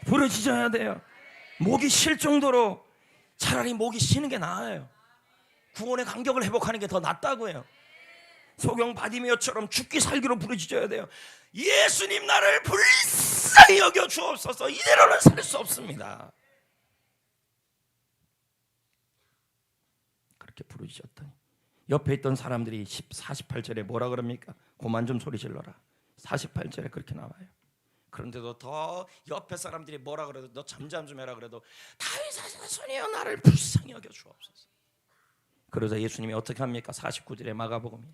부르짖어야 돼요. 목이 쉴 정도로 차라리 목이 쉬는 게 나아요. 구원의 간격을 회복하는 게 더 낫다고요. 소경 바디메오처럼 죽기 살기로 부르짖어야 돼요. 예수님 나를 불쌍히 여겨 주옵소서. 이대로는 살 수 없습니다. 그렇게 부르짖었더니 옆에 있던 사람들이 48절에 뭐라 그럽니까? 그만 좀 소리 질러라. 48절에 그렇게 나와요. 그런데도 더 옆에 사람들이 뭐라 그래도 너 잠잠 좀 해라 그래도 다윗의 자손이여 나를 불쌍히 여겨 주옵소서. 그러자 예수님이 어떻게 합니까? 49절에 마가복음이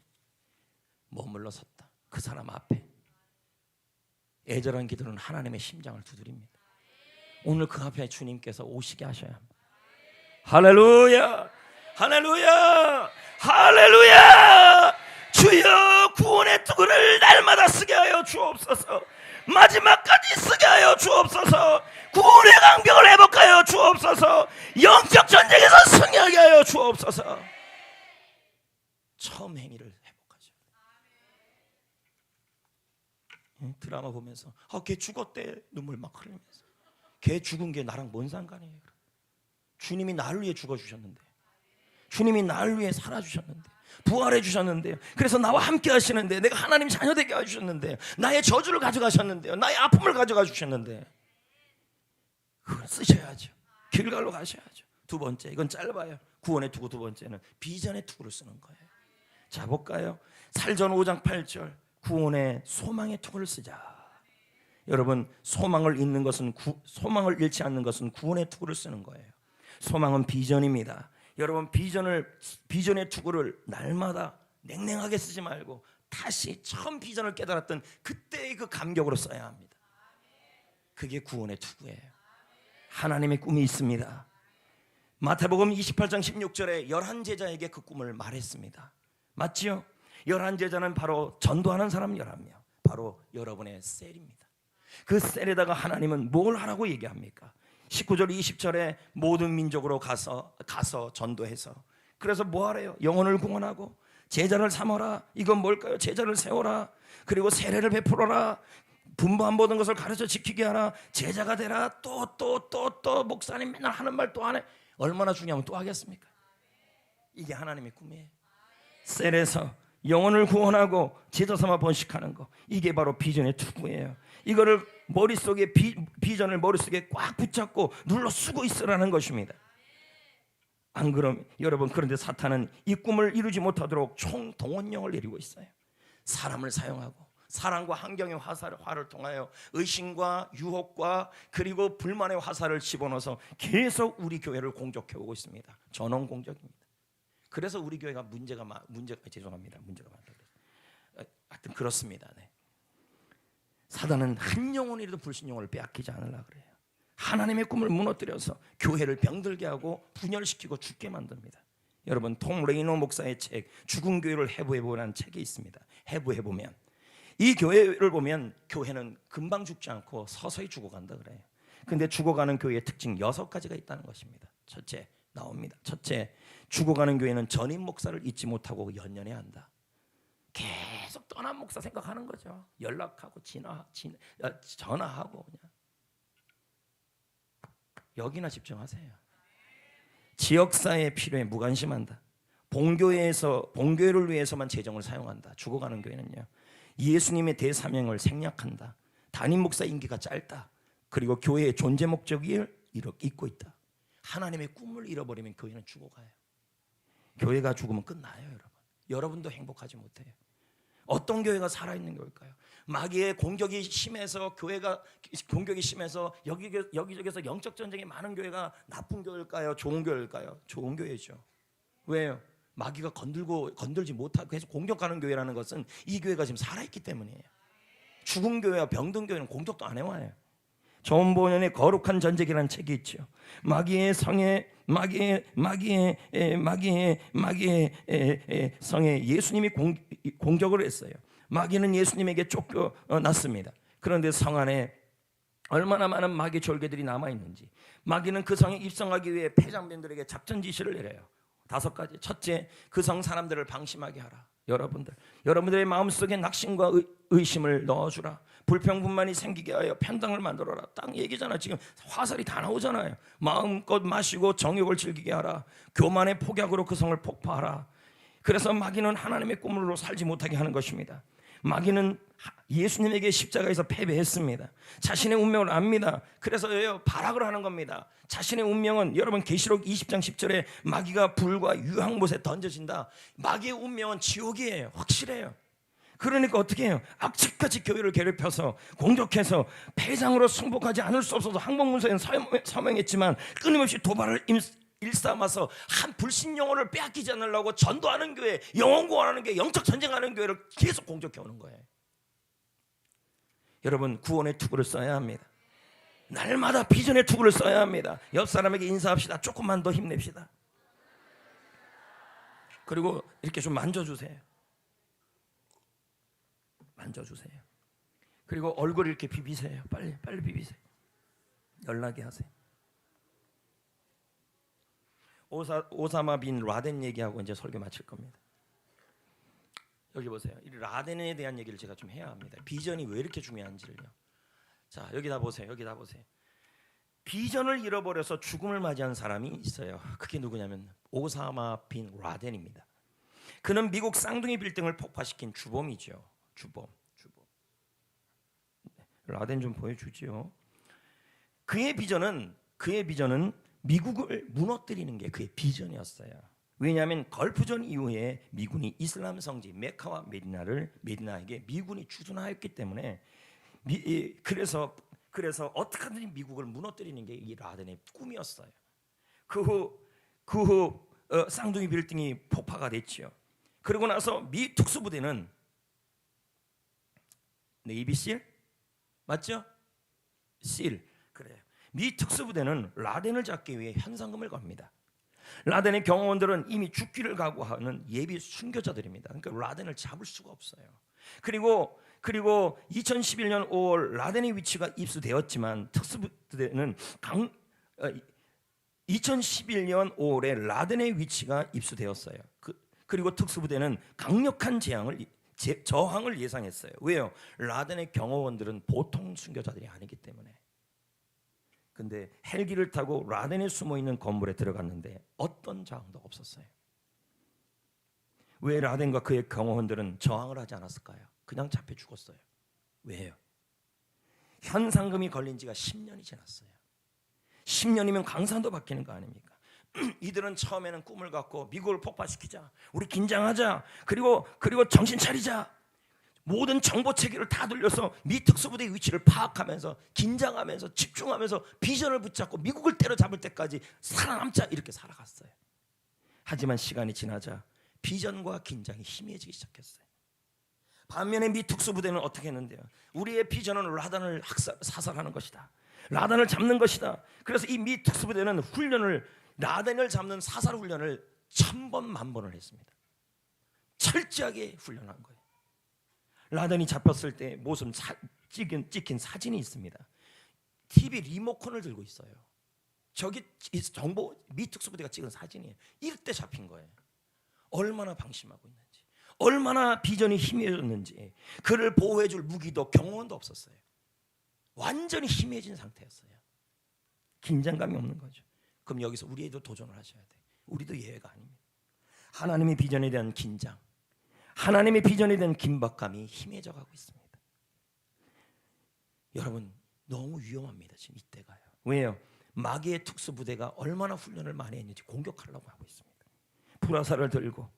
머물러 섰다. 그 사람 앞에. 애절한 기도는 하나님의 심장을 두드립니다. 오늘 그 앞에 주님께서 오시게 하셔야 합니다. 할렐루야, 할렐루야, 할렐루야. 주여 구원의 투구를 날마다 쓰게 하여 주옵소서. 마지막까지 쓰게 하여 주옵소서. 구원의 강병을 회복하여 주옵소서. 영적 전쟁에서 승리하게 하여 주옵소서. 처음 행위를 회복하죠. 드라마 보면서 걔 죽었대 눈물 막 흘리면서, 걔 죽은 게 나랑 뭔 상관이에요? 주님이 나를 위해 죽어주셨는데, 주님이 나를 위해 살아주셨는데, 부활해 주셨는데요. 그래서 나와 함께 하시는데, 내가 하나님 자녀 되게 해주셨는데요, 나의 저주를 가져가셨는데요, 나의 아픔을 가져가 주셨는데, 그걸 쓰셔야죠. 길갈로 가셔야죠. 두 번째, 이건 짧아요. 구원의 투구 두 번째는 비전의 투구를 쓰는 거예요. 자 볼까요? 살전 5장 8절 구원의 소망의 투구를 쓰자. 여러분 소망을 잃는 것은 소망을 잃지 않는 것은 구원의 투구를 쓰는 거예요. 소망은 비전입니다. 여러분 비전의 투구를 날마다 냉랭하게 쓰지 말고 다시 처음 비전을 깨달았던 그때의 그 감격으로 써야 합니다. 그게 구원의 투구예요. 하나님의 꿈이 있습니다. 마태복음 28장 16절에 11제자에게 그 꿈을 말했습니다. 맞지요? 11제자는 바로 전도하는 사람 11명, 바로 여러분의 셀입니다. 그 셀에다가 하나님은 뭘 하라고 얘기합니까? 19절 20절에 모든 민족으로 가서 전도해서, 그래서 뭐 하래요? 영혼을 구원하고 제자를 삼어라. 이건 뭘까요? 제자를 세워라. 그리고 세례를 베풀어라. 분부한 모든 것을 가르쳐 지키게 하라. 제자가 되라. 또 목사님 맨날 하는 말 또 안 해. 얼마나 중요하면 또 하겠습니까? 이게 하나님의 꿈이에요. 셀에서 영혼을 구원하고 제자 삼아 번식하는 거, 이게 바로 비전의 투구예요. 이거를 머릿속에 비전을 머릿속에 꽉 붙잡고 눌러 쓰고 있으라는 것입니다. 안 그럼 여러분, 그런데 사탄은 이 꿈을 이루지 못하도록 총동원령을 내리고 있어요. 사람을 사용하고 사랑과 환경의 화를 통하여 의심과 유혹과 그리고 불만의 화살을 집어넣어서 계속 우리 교회를 공격해오고 있습니다. 전원 공격입니다. 그래서 우리 교회가 문제가 죄송합니다. 문제가 많다. 하여튼 그렇습니다. 네. 사단은 한 영혼이라도 불신영혼을 빼앗기지 않으려고 그래요. 하나님의 꿈을 무너뜨려서 교회를 병들게 하고 분열시키고 죽게 만듭니다. 여러분, 톰 레이너 목사의 책 죽은 교회를 해부해보라는 책이 있습니다. 해부해보면 이 교회를 보면 교회는 금방 죽지 않고 서서히 죽어간다 그래요. 근데 죽어가는 교회의 특징 6가지가 있다는 것입니다. 첫째, 나옵니다. 첫째, 죽어가는 교회는 전임 목사를 잊지 못하고 연연해야 한다. 계속 떠난 목사 생각하는 거죠. 연락하고 전화하고 그냥. 여기나 집중하세요. 지역사회 필요에 무관심한다. 본교회를 위해서만 재정을 사용한다. 죽어가는 교회는요. 예수님의 대사명을 생략한다. 담임 목사 임기가 짧다. 그리고 교회의 존재 목적을 잊고 있다. 하나님의 꿈을 잃어버리면 교회는 죽어가요. 교회가 죽으면 끝나요, 여러분. 여러분도 행복하지 못해요. 어떤 교회가 살아있는 교회일까요? 마귀의 공격이 심해서 여기저기서 영적 전쟁이 많은 교회가 나쁜 교회일까요? 좋은 교회일까요? 좋은 교회죠. 왜요? 마귀가 건들지 못하고 계속 공격하는 교회라는 것은 이 교회가 지금 살아있기 때문이에요. 죽은 교회와 병든 교회는 공격도 안 해와요. 존 보년의 거룩한 전쟁이라는 책이 있죠. 마귀의 성에 예수님이 공격을 했어요. 마귀는 예수님에게 쫓겨났습니다. 그런데 성 안에 얼마나 많은 마귀 졸개들이 남아있는지, 마귀는 그 성에 입성하기 위해 패장병들에게 작전 지시를 내려요. 5가지. 첫째, 그 성 사람들을 방심하게 하라. 여러분들의 마음속에 낙심과 의심을 넣어주라. 불평분만이 생기게 하여 편당을 만들어라. 딱 얘기잖아. 지금 화살이 다 나오잖아요. 마음껏 마시고 정욕을 즐기게 하라. 교만의 폭약으로 그 성을 폭파하라. 그래서 마귀는 하나님의 꿈으로 살지 못하게 하는 것입니다. 마귀는 예수님에게 십자가에서 패배했습니다. 자신의 운명을 압니다. 그래서 발악을 하는 겁니다. 자신의 운명은, 여러분 계시록 20장 10절에 마귀가 불과 유황못에 던져진다. 마귀의 운명은 지옥이에요. 확실해요. 그러니까 어떻게 해요? 악착같이 교회를 괴롭혀서 공격해서 패장으로 승복하지 않을 수 없어서 항복문서에는 서명했지만 끊임없이 도발을 일삼아서 한 불신 영혼을 빼앗기지 않으려고 전도하는 교회, 영혼 구원하는 교회, 영적 전쟁하는 교회를 계속 공격해 오는 거예요. 여러분, 구원의 투구를 써야 합니다. 날마다 비전의 투구를 써야 합니다. 옆 사람에게 인사합시다. 조금만 더 힘냅시다. 그리고 이렇게 좀 만져주세요. 그리고 얼굴 이렇게 비비세요. 빨리 비비세요. 연락이 하세요. 오사마 빈 라덴 얘기하고 이제 설교 마칠 겁니다. 여기 보세요. 이 라덴에 대한 얘기를 제가 좀 해야 합니다. 비전이 왜 이렇게 중요한지를요. 자, 여기다 보세요. 비전을 잃어버려서 죽음을 맞이한 사람이 있어요. 그게 누구냐면 오사마 빈 라덴입니다. 그는 미국 쌍둥이 빌딩을 폭파시킨 주범이죠. 주범. 라덴 좀 보여주지요. 그의 비전은 미국을 무너뜨리는 게 그의 비전이었어요. 왜냐하면 걸프전 이후에 미군이 이슬람 성지 메카와 메디나에게 미군이 주둔하였기 때문에 그래서 어떻게든지 미국을 무너뜨리는 게 이 라덴의 꿈이었어요. 그 후 쌍둥이 빌딩이 폭파가 됐죠. 그러고 나서 미 특수부대는 네이비실 맞죠? 실 그래요. 미 특수부대는 라덴을 잡기 위해 현상금을 겁니다. 라덴의 경호원들은 이미 죽기를 각오하는 예비 순교자들입니다. 그러니까 라덴을 잡을 수가 없어요. 그리고 2011년 5월 라덴의 위치가 입수되었지만 특수부대는 2011년 5월에 라덴의 위치가 입수되었어요. 그리고 특수부대는 강력한 저항을 예상했어요. 왜요? 라덴의 경호원들은 보통 순교자들이 아니기 때문에. 근데 헬기를 타고 라덴이 숨어있는 건물에 들어갔는데 어떤 저항도 없었어요. 왜 라덴과 그의 경호원들은 저항을 하지 않았을까요? 그냥 잡혀 죽었어요. 왜요? 현상금이 걸린 지가 10년이 지났어요. 10년이면 강산도 바뀌는 거 아닙니까? 이들은 처음에는 꿈을 갖고 미국을 폭파시키자, 우리 긴장하자, 그리고 정신 차리자, 모든 정보 체계를 다 돌려서 미 특수부대의 위치를 파악하면서 긴장하면서 집중하면서 비전을 붙잡고 미국을 때려잡을 때까지 살아남자 이렇게 살아갔어요. 하지만 시간이 지나자 비전과 긴장이 희미해지기 시작했어요. 반면에 미 특수부대는 어떻게 했는데요? 우리의 비전은 라단을 사살하는 것이다, 라단을 잡는 것이다. 그래서 이 미 특수부대는 라단을 잡는 사살 훈련을 1000번 10,000번을 했습니다. 철저하게 훈련한 거예요. 라단이 잡혔을 때 모습 찍힌 사진이 있습니다. TV 리모컨을 들고 있어요. 저기 정보 미 특수부대가 찍은 사진이에요. 이때 잡힌 거예요. 얼마나 방심하고 있는지, 얼마나 비전이 희미해졌는지, 그를 보호해줄 무기도 경호원도 없었어요. 완전히 희미해진 상태였어요. 긴장감이 없는 거죠. 그럼 여기서 우리도 도전을 하셔야 돼요. 우리도 예외가 아닙니다. 하나님의 비전에 대한 긴장, 하나님의 비전에 대한 긴박감이 희미해져 가고 있습니다. 여러분, 너무 위험합니다. 지금 이때가요. 왜요? 마귀의 특수부대가 얼마나 훈련을 많이 했는지 공격하려고 하고 있습니다. 불화살을 들고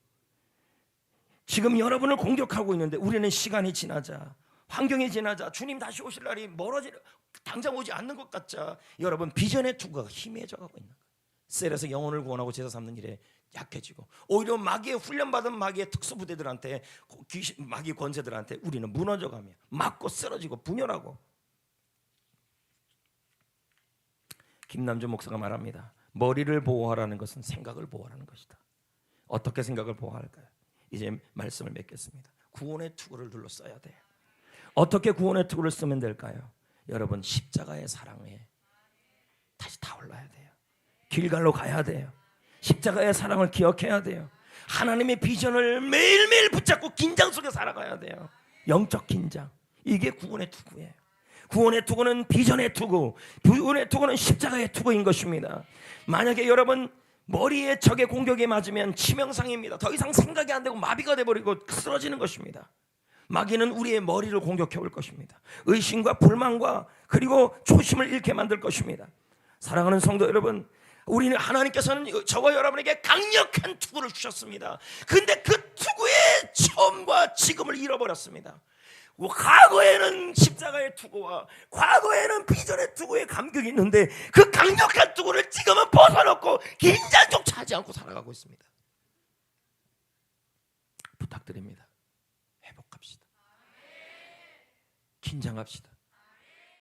지금 여러분을 공격하고 있는데, 우리는 시간이 지나자, 환경이 지나자, 주님 다시 오실 날이 당장 오지 않는 것 같자 여러분 비전의 투구가 희미해져 가고 있는 거예요. 셀에서 영혼을 구원하고 제사 삼는 일에 약해지고, 오히려 마귀의 훈련받은 마귀의 특수부대들한테, 마귀 권세들한테 우리는 무너져가며 맞고 쓰러지고 분열하고. 김남주 목사가 말합니다. 머리를 보호하라는 것은 생각을 보호하라는 것이다. 어떻게 생각을 보호할까요? 이제 말씀을 맺겠습니다. 구원의 투구를 둘러써야 돼요. 어떻게 구원의 투구를 쓰면 될까요? 여러분, 십자가의 사랑에 다시 타올라야 돼요. 길갈로 가야 돼요. 십자가의 사랑을 기억해야 돼요. 하나님의 비전을 매일매일 붙잡고 긴장 속에 살아가야 돼요. 영적 긴장, 이게 구원의 투구예요. 구원의 투구는 비전의 투구, 구원의 투구는 십자가의 투구인 것입니다. 만약에 여러분 머리에 적의 공격에 맞으면 치명상입니다. 더 이상 생각이 안 되고 마비가 돼버리고 쓰러지는 것입니다. 마귀는 우리의 머리를 공격해 올 것입니다. 의심과 불만과 그리고 초심을 잃게 만들 것입니다. 사랑하는 성도 여러분, 우리는 하나님께서는 저와 여러분에게 강력한 투구를 주셨습니다. 근데 그 투구의 처음과 지금을 잃어버렸습니다. 과거에는 십자가의 투구와 과거에는 비전의 투구의 감격이 있는데, 그 강력한 투구를 지금은 벗어놓고 긴장조차 하지 않고 살아가고 있습니다. 부탁드립니다. 회복합시다. 긴장합시다.